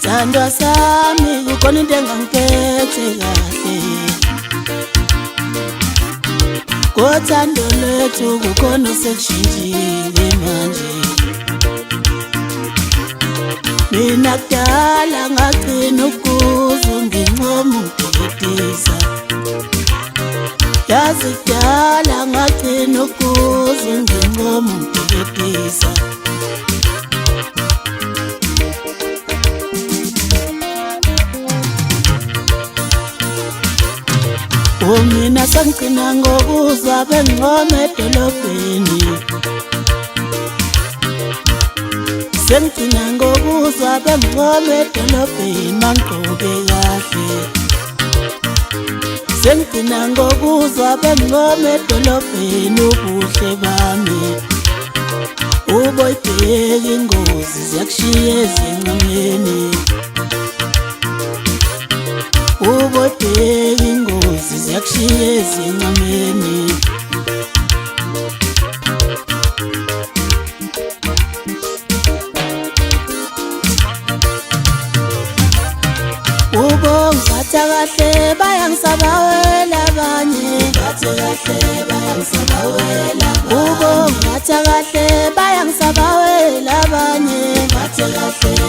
Thandwa sami kukhona into engangiphethe kahle, kothando lethu kukhona osekushintshile manje. Mina kudala ngagcina ukuze nginqomo ukubhidisa, yazi kudala ngagcina ukuze nginqomo ukubhidisa. Mina sengigcina ngokuzwa bengingoma edolobheni, sengigcina ngokuzwa bengingoma edolobheni mangigqoke kahle, sengigcina ngokuzwa bengingoma edolobheni ubuhle bami. Uboyibheka ingozi ziyakushiya ezinqameni, uboyibheka ingozi ziyakushiya ezinqameni. Ngiphatha kahle bayangisabawela abanye, ngiphatha kahle bayangisabawela, ngiphatha kahle bayangisabawela abanye, ngiphatha kahle